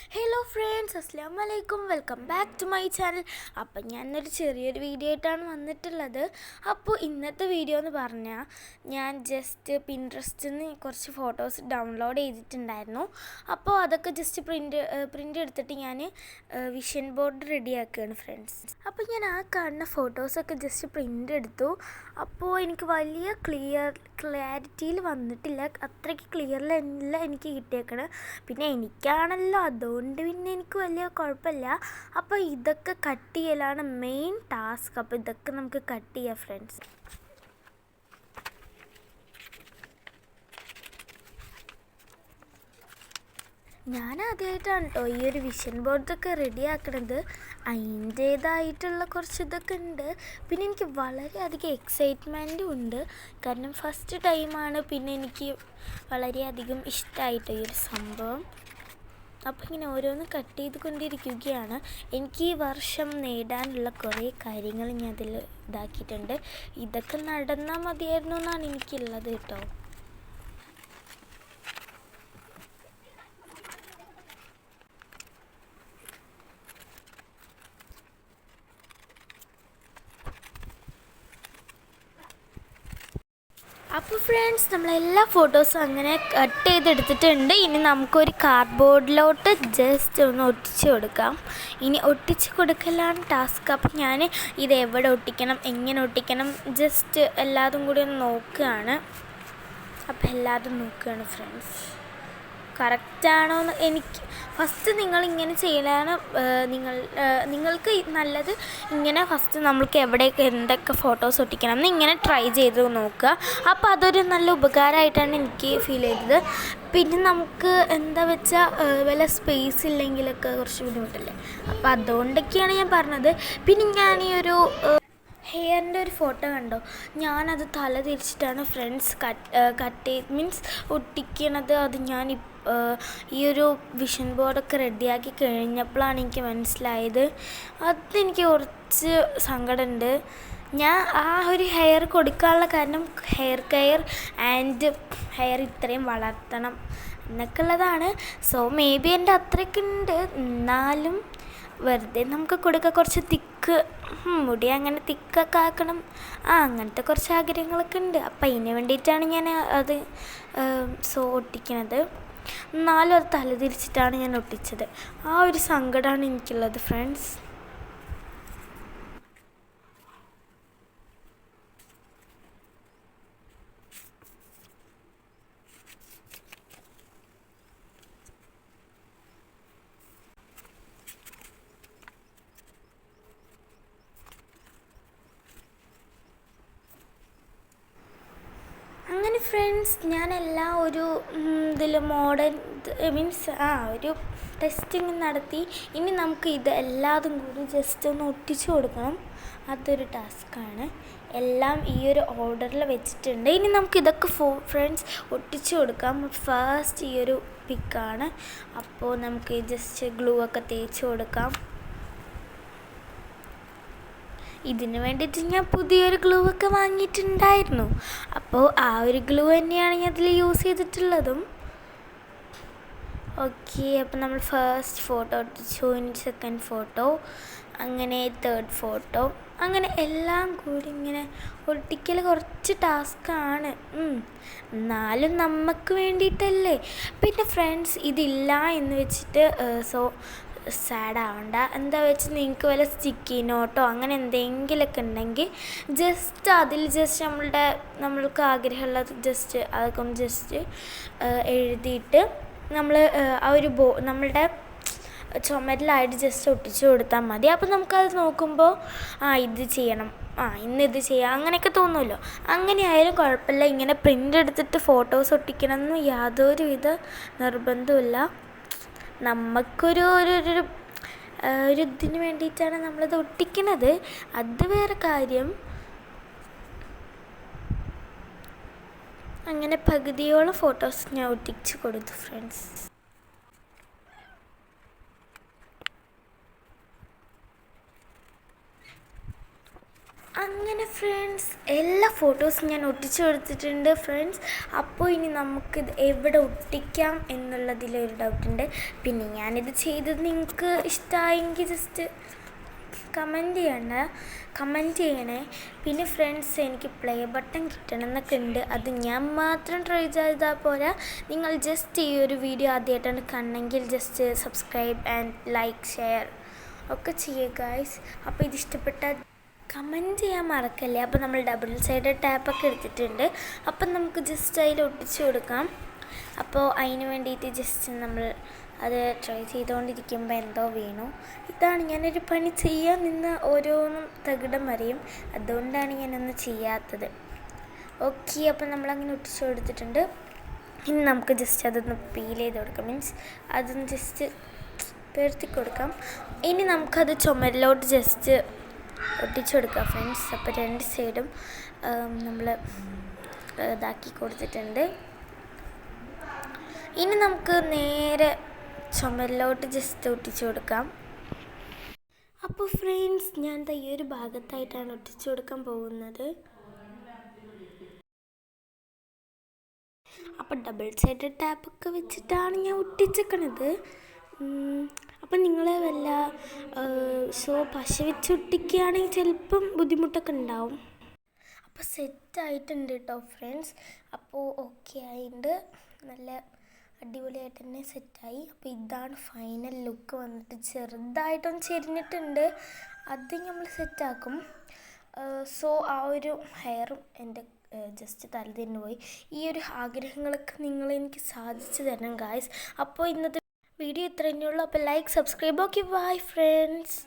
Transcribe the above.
Hello friends, അസ്സലാമു അലൈക്കും. Welcome back to my channel. അപ്പം ഞാനൊരു ചെറിയൊരു വീഡിയോ ആയിട്ടാണ് വന്നിട്ടുള്ളത്. അപ്പോൾ ഇന്നത്തെ വീഡിയോ എന്ന് പറഞ്ഞാൽ ഞാൻ ജസ്റ്റ് പിൻട്രസ്റ്റിൽ നിന്ന് കുറച്ച് ഫോട്ടോസ് ഡൗൺലോഡ് ചെയ്തിട്ടുണ്ടായിരുന്നു. അപ്പോൾ അതൊക്കെ ജസ്റ്റ് പ്രിൻ്റ് എടുത്തിട്ട് ഞാൻ വിഷൻ ബോർഡ് റെഡിയാക്കുകയാണ് ഫ്രണ്ട്സ്. അപ്പോൾ ഞാൻ ആ കാണുന്ന ഫോട്ടോസൊക്കെ ജസ്റ്റ് പ്രിൻ്റ് എടുത്തു. അപ്പോൾ എനിക്ക് വലിയ ക്ലാരിറ്റിയിൽ വന്നിട്ടില്ല, അത്രയ്ക്ക് ക്ലിയറിലല്ല എനിക്ക് കിട്ടിയേക്കണത്. പിന്നെ എനിക്കാണല്ലോ, അതുകൊണ്ട് പിന്നെ എനിക്ക് വലിയ കുഴപ്പമില്ല. അപ്പോൾ ഇതൊക്കെ കട്ട് ചെയ്യലാണ് മെയിൻ ടാസ്ക്. അപ്പോൾ ഇതൊക്കെ നമുക്ക് കട്ട് ചെയ്യാം ഫ്രണ്ട്സ്. ഞാൻ ആദ്യമായിട്ടാണ് കേട്ടോ ഈ ഒരു വിഷൻ ബോർഡൊക്കെ റെഡിയാക്കണത്. അതിൻ്റേതായിട്ടുള്ള കുറച്ച് ഇതൊക്കെ ഉണ്ട്. പിന്നെ എനിക്ക് വളരെയധികം എക്സൈറ്റ്മെൻറ്റും ഉണ്ട്, കാരണം ഫസ്റ്റ് ടൈമാണ്. പിന്നെ എനിക്ക് വളരെയധികം ഇഷ്ടമായിട്ടോ ഈ ഒരു സംഭവം. അപ്പോൾ ഇങ്ങനെ ഓരോന്ന് കട്ട് ചെയ്ത് കൊണ്ടിരിക്കുകയാണ്. എനിക്ക് ഈ വർഷം നേടാനുള്ള കുറേ കാര്യങ്ങൾ ഞാൻ അതിൽ ഇതാക്കിയിട്ടുണ്ട്. ഇതൊക്കെ നടന്നാൽ മതിയായിരുന്നു എന്നാണ് എനിക്കുള്ളത് കേട്ടോ. അപ്പോൾ ഫ്രണ്ട്സ്, നമ്മളെല്ലാ ഫോട്ടോസും അങ്ങനെ കട്ട് ചെയ്തെടുത്തിട്ടുണ്ട്. ഇനി നമുക്കൊരു കാർഡ്ബോർഡിലോട്ട് ജസ്റ്റ് ഒന്ന് ഒട്ടിച്ച് കൊടുക്കാം. ഇനി ഒട്ടിച്ച് കൊടുക്കലാണ് ടാസ്ക്. അപ്പം ഞാൻ ഇത് എവിടെ ഒട്ടിക്കണം, എങ്ങനെ ഒട്ടിക്കണം, ജസ്റ്റ് എല്ലാതും കൂടി ഒന്ന് നോക്കുകയാണ്. അപ്പോൾ എല്ലാതും നോക്കുകയാണ് ഫ്രണ്ട്സ്, കറക്റ്റാണോ എന്ന്. എനിക്ക് ഫസ്റ്റ് നിങ്ങളിങ്ങനെ ചെയ്യലാണ് നിങ്ങൾക്ക് നല്ലത്. ഇങ്ങനെ ഫസ്റ്റ് നമ്മൾക്ക് എവിടെയൊക്കെ എന്തൊക്കെ ഫോട്ടോസ് ഒട്ടിക്കണം എന്ന് ഇങ്ങനെ ട്രൈ ചെയ്ത് നോക്കുക. അപ്പോൾ അതൊരു നല്ല ഉപകാരമായിട്ടാണ് എനിക്ക് ഫീൽ ചെയ്തത്. പിന്നെ നമുക്ക് എന്താ വെച്ചാൽ വല്ല സ്പേസ് ഇല്ലെങ്കിലൊക്കെ കുറച്ച് ബുദ്ധിമുട്ടല്ലേ. അപ്പോൾ അതുകൊണ്ടൊക്കെയാണ് ഞാൻ പറഞ്ഞത്. പിന്നെ ഞാൻ ഈ ഒരു ഹെയറിൻ്റെ ഒരു ഫോട്ടോ കണ്ടോ, ഞാനത് തല തിരിച്ചിട്ടാണ് ഫ്രണ്ട്സ് കട്ട് മീൻസ് ഒട്ടിക്കണത്. അത് ഞാൻ ഈ ഒരു വിഷൻ ബോർഡൊക്കെ റെഡിയാക്കി കഴിഞ്ഞപ്പോഴാണ് എനിക്ക് മനസ്സിലായത്. അതെനിക്ക് കുറച്ച് സങ്കടമുണ്ട്. ഞാൻ ആ ഒരു ഹെയർ കൊടുക്കാനുള്ള കാരണം ഹെയർ കെയർ ആൻഡ് ഹെയർ ഇത്രയും വളർത്തണം എന്നൊക്കെ ഉള്ളതാണ്. സോ മേ ബി എൻ്റെ അത്രയ്ക്ക് ഉണ്ട്. എന്നാലും വെറുതെ നമുക്ക് കൊടുക്കുക, കുറച്ച് തിക്ക് മുടി അങ്ങനെ തിക്കൊക്കെ ആക്കണം, അങ്ങനത്തെ കുറച്ച് ആഗ്രഹങ്ങളൊക്കെ ഉണ്ട്. അപ്പം അതിന് വേണ്ടിയിട്ടാണ് ഞാൻ അത് ഒട്ടിക്കണത്. എന്നാലും അത് തലതിരിച്ചിട്ടാണ് ഞാൻ ഒട്ടിച്ചത്. ആ ഒരു സങ്കടമാണ് എനിക്കുള്ളത് ഫ്രണ്ട്സ്. അങ്ങനെ ഫ്രണ്ട്സ്, ഞാനെല്ലാം ഒരു ഇതിൽ മോഡേൺ മീൻസ് ഒരു ടെസ്റ്റിങ് നടത്തി. ഇനി നമുക്ക് ഇത് എല്ലാതും കൂടി ജസ്റ്റ് ഒന്ന് ഒട്ടിച്ചു കൊടുക്കണം. അതൊരു ടാസ്ക്കാണ്. എല്ലാം ഈ ഒരു ഓർഡറിൽ വെച്ചിട്ടുണ്ട്. ഇനി നമുക്ക് ഇതൊക്കെ ഫ്രണ്ട്സ് ഒട്ടിച്ചു കൊടുക്കാം. ഫസ്റ്റ് ഈ ഒരു പിക്കാണ്. അപ്പോൾ നമുക്ക് ജസ്റ്റ് ഗ്ലൂ ഒക്കെ തേച്ച് കൊടുക്കാം. ഇതിന് വേണ്ടിയിട്ട് ഞാൻ പുതിയൊരു ഗ്ലൂ ഒക്കെ വാങ്ങിയിട്ടുണ്ടായിരുന്നു. അപ്പോൾ ആ ഒരു ഗ്ലൂ തന്നെയാണ് ഞാൻ അതിൽ യൂസ് ചെയ്തിട്ടുള്ളതും. ഓക്കെ, അപ്പോൾ നമ്മൾ ഫസ്റ്റ് ഫോട്ടോ ഒട്ടിച്ചു, സെക്കൻഡ് ഫോട്ടോ, അങ്ങനെ തേർഡ് ഫോട്ടോ, അങ്ങനെ എല്ലാം കൂടി ഇങ്ങനെ ഒട്ടിക്കൽ കുറച്ച് ടാസ്ക്കാണ്. എന്നാലും നമുക്ക് വേണ്ടിയിട്ടല്ലേ. പിന്നെ ഫ്രണ്ട്സ്, ഇതില്ല എന്ന് വെച്ചിട്ട് സാഡ് ആവണ്ട. എന്താ വെച്ചാൽ നിങ്ങൾക്ക് വല്ല സ്റ്റിക്കി നോട്ടോ അങ്ങനെ എന്തെങ്കിലുമൊക്കെ ഉണ്ടെങ്കിൽ ജസ്റ്റ് അതിൽ ജസ്റ്റ് നമ്മൾക്ക് ആഗ്രഹമുള്ളത് ജസ്റ്റ് അതൊക്കെ ഒന്ന് ജസ്റ്റ് എഴുതിയിട്ട് നമ്മൾ ആ ഒരു നമ്മളുടെ ചുമരിലായിട്ട് ജസ്റ്റ് ഒട്ടിച്ചു കൊടുത്താൽ മതി. അപ്പോൾ നമുക്കത് നോക്കുമ്പോൾ ഇത് ചെയ്യണം, ഇന്നിത് ചെയ്യാം അങ്ങനെയൊക്കെ തോന്നുമല്ലോ. അങ്ങനെ ആയാലും കുഴപ്പമില്ല. ഇങ്ങനെ പ്രിൻ്റ് എടുത്തിട്ട് ഫോട്ടോസ് ഒട്ടിക്കണമെന്ന് യാതൊരുവിധ നിർബന്ധമില്ല. നമുക്കൊരു ഇതിന് വേണ്ടിയിട്ടാണ് നമ്മളത് ഒട്ടിക്കുന്നത്, അത് വേറെ കാര്യം. അങ്ങനെ പകുതിയോളം ഫോട്ടോസ് ഞാൻ ഒട്ടിച്ച് കൊടുത്തു ഫ്രണ്ട്സ്. അങ്ങനെ ഫ്രണ്ട്സ് എല്ലാ ഫോട്ടോസും ഞാൻ ഒട്ടിച്ചു കൊടുത്തിട്ടുണ്ട് ഫ്രണ്ട്സ്. അപ്പോൾ ഇനി നമുക്കിത് എവിടെ ഒട്ടിക്കാം എന്നുള്ളതിലൊരു ഡൗട്ടുണ്ട്. പിന്നെ ഞാനിത് ചെയ്തത് നിങ്ങൾക്ക് ഇഷ്ടമായെങ്കിൽ ജസ്റ്റ് കമൻറ്റ് ചെയ്യണേ. പിന്നെ ഫ്രണ്ട്സ്, എനിക്ക് പ്ലേ ബട്ടൺ കിട്ടണം എന്നൊക്കെ ഉണ്ട്. അത് ഞാൻ മാത്രം ട്രൈ ചെയ്താൽ പോരാ. നിങ്ങൾ ജസ്റ്റ് ഈ ഒരു വീഡിയോ ആദ്യമായിട്ടാണ് കാണണമെങ്കിൽ just subscribe and like share ഒക്കെ ചെയ്യുക ഗൈസ്. അപ്പോൾ ഇത് ഇഷ്ടപ്പെട്ടാൽ കമൻറ്റ് ചെയ്യാൻ മറക്കല്ലേ. അപ്പോൾ നമ്മൾ ഡബിൾ സൈഡ് ടാപ്പൊക്കെ എടുത്തിട്ടുണ്ട്. അപ്പം നമുക്ക് ജസ്റ്റ് അതിൽ ഒട്ടിച്ചു കൊടുക്കാം. അപ്പോൾ അതിന് വേണ്ടിയിട്ട് ജസ്റ്റ് നമ്മൾ അത് ട്രൈ ചെയ്തുകൊണ്ടിരിക്കുമ്പോൾ എന്തോ വീണു. ഇതാണ് ഞാനൊരു പണി ചെയ്യാൻ നിന്ന് ഓരോന്നും തകിടം മറിയും. അതുകൊണ്ടാണ് ഞാനൊന്നും ചെയ്യാത്തത്. ഓക്കെ, അപ്പം നമ്മളങ്ങനെ ഒട്ടിച്ചു കൊടുത്തിട്ടുണ്ട്. ഇനി നമുക്ക് ജസ്റ്റ് അതൊന്ന് പീൽ ചെയ്ത് കൊടുക്കാം, മീൻസ് അതൊന്ന് ജസ്റ്റ് പേർത്തി കൊടുക്കാം. ഇനി നമുക്കത് ചുമരിലോട്ട് ജസ്റ്റ് ഒട്ടിച്ചു കൊടുക്കാം ഫ്രണ്ട്സ്. അപ്പോൾ രണ്ട് സൈഡും നമ്മൾ ഇതാക്കി കൊടുത്തിട്ടുണ്ട്. ഇനി നമുക്ക് നേരെ ചുമരിലോട്ട് ജസ്റ്റ് ഒട്ടിച്ചു കൊടുക്കാം. അപ്പോൾ ഫ്രണ്ട്സ്, ഞാൻ ഈ ഒരു ഭാഗത്തായിട്ടാണ് ഒട്ടിച്ചു കൊടുക്കാൻ പോകുന്നത്. അപ്പോൾ ഡബിൾ സൈഡ് ടാപ്പൊക്കെ വെച്ചിട്ടാണ് ഞാൻ ഒട്ടിച്ചേക്കണത്. അപ്പം നിങ്ങൾ വല്ല പശ വെച്ച് ഒട്ടിക്കുകയാണെങ്കിൽ ചിലപ്പം ബുദ്ധിമുട്ടൊക്കെ ഉണ്ടാവും. അപ്പോൾ സെറ്റായിട്ടുണ്ട് കേട്ടോ ഫ്രണ്ട്സ്. അപ്പോൾ ഓക്കെ ആയിട്ടുണ്ട്, നല്ല അടിപൊളിയായിട്ട് തന്നെ സെറ്റായി. അപ്പോൾ ഇതാണ് ഫൈനൽ ലുക്ക് വന്നിട്ട്. ചെറുതായിട്ടൊന്ന് ചെരിഞ്ഞിട്ടുണ്ട്, അത് നമ്മൾ സെറ്റാക്കും. സോ ആ ഒരു ഹെയറും എൻ്റെ ജസ്റ്റ് തലതിരിഞ്ഞ് പോയി. ഈ ഒരു ആഗ്രഹങ്ങളൊക്കെ നിങ്ങൾ എനിക്ക് സാധിച്ചു തരണം ഗായ്സ്. അപ്പോൾ ഇന്നത്തെ വീഡിയോ ഇത്ര തന്നെയുള്ളൂ. അപ്പോൾ like, subscribe. Okay, bye friends.